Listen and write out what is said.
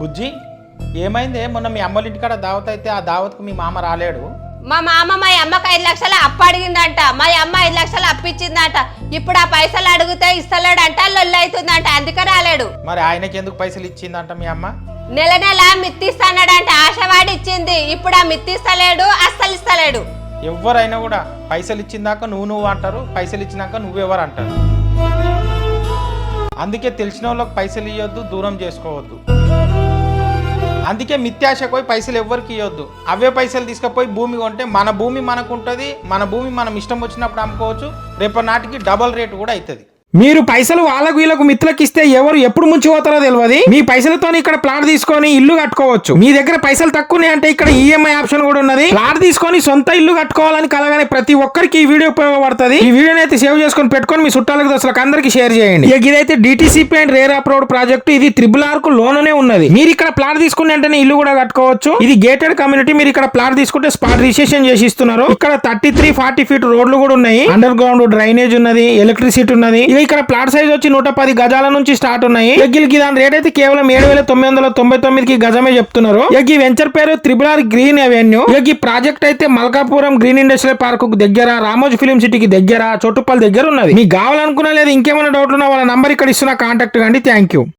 బుజ్జి ఏమైంది? మొన్న మీ అమ్మల ఇంటికాడ దావత్ అయితే ఆ దావత్కు మీ మామ రాలేడు. మా మామ మా అమ్మకి 5 లక్షలు అప్పు అడిగిందంట. మా అమ్మ 5 లక్షలు అప్పిచ్చిందంట. ఇప్పుడు ఆ పైసలు అడిగితే ఇస్తలేడంట, లొల్లి అవుతుందంట, అందుకే రాలేడు. మరి ఆయనకి ఎందుకు పైసలు ఇచ్చిందంట మీ అమ్మ? నెల నెల మిత్తిస్తాడంట, ఆశవాడి ఇచ్చింది. ఇప్పుడు ఆ మిత్తిస్తలేడు, అస్సలు ఇస్తలేడు. ఎవరైనా కూడా పైసలు ఇచ్చిందాక నువ్వు అంటారు, పైసలు ఇచ్చినాక నువ్వెవరు అంటారు. అందుకే తెలిసిన వాళ్ళకి పైసలు ఇవ్వద్దు, దూరం చేసుకోవద్దు. అందుకే మిత్యాశకు పోయి పైసలు ఎవ్వరికి ఇవ్వద్దు. అవే పైసలు తీసుకుపోయి భూమి కొంటే మన భూమి మనకు ఉంటుంది. మన భూమి మనం ఇష్టం వచ్చినప్పుడు అమ్ముకోవచ్చు. రేపటి నాటికి డబల్ రేటు కూడా అవుతుంది. మీరు పైసలు వాళ్ళకు వీళ్ళకు మిత్రులకు ఇస్తే ఎవరు ఎప్పుడు ముంచిపోతారో తెలియదు. మీ పైసలతో ఇక్కడ ప్లాట్ తీసుకొని ఇల్లు కట్టుకోవచ్చు. మీ దగ్గర పైసలు తక్కువనే అంటే ఇక్కడ ఈఎంఐ ఆప్షన్ కూడా ఉన్నది. ప్లాట్ తీసుకొని సొంత ఇల్లు కట్టుకోవాలని కలగానే ప్రతి ఒక్కరికి ఈ వీడియో ఉపయోగపడుతుంది. ఈ వీడియోని అయితే సేవ్ చేసుకొని పెట్టుకొని మీ చుట్టాలకు దోస్తులకు అందరికి షేర్ చేయండి. ఇదైతే DTCP and rare approved project. ఇది RRR కు లోనే ఉన్నది. మీరు ఇక్కడ ప్లాట్ తీసుకుని వెంటనే ఇల్లు కూడా కట్టుకోవచ్చు. ఇది గేటెడ్ కమ్యూనిటీ. మీరు ఇక్కడ ప్లాట్ తీసుకుంటే స్పాట్ రిజిస్ట్రేషన్ చేసి ఇస్తున్నారు. ఇక్కడ 33-40 ఫీట్ రోడ్లు కూడా ఉన్నాయి. అండర్ గ్రౌండ్ డ్రైనేజ్ ఉన్నది, ఎలక్ట్రిసిటీ ఉన్నది. ఇక్కడ ప్లాట్ సైజ్ వచ్చి 110 గజాల నుంచి స్టార్ట్ ఉన్నాయి. దాని రేట్ అయితే కేవలం 7,999 గజమే చెప్తున్నారు. ఈ వెంచర్ పేరు RRR గ్రీన్ అవెన్యూ. ఈ ప్రాజెక్ట్ అయితే మల్కాపురం గ్రీన్ ఇండస్ట్రియల్ పార్క్ దగ్గర, రామోజీ ఫిలిం సిటీకి దగ్గర, చోటుపల్లి దగ్గర ఉన్నది. మీకు కావాలనుకున్నా లేదా ఇంకేమైనా డౌట్లు ఉన్నా వాళ్ళ నంబర్ ఇక్కడ ఇస్తున్నా, కాంటాక్ట్ కండి. Thank you.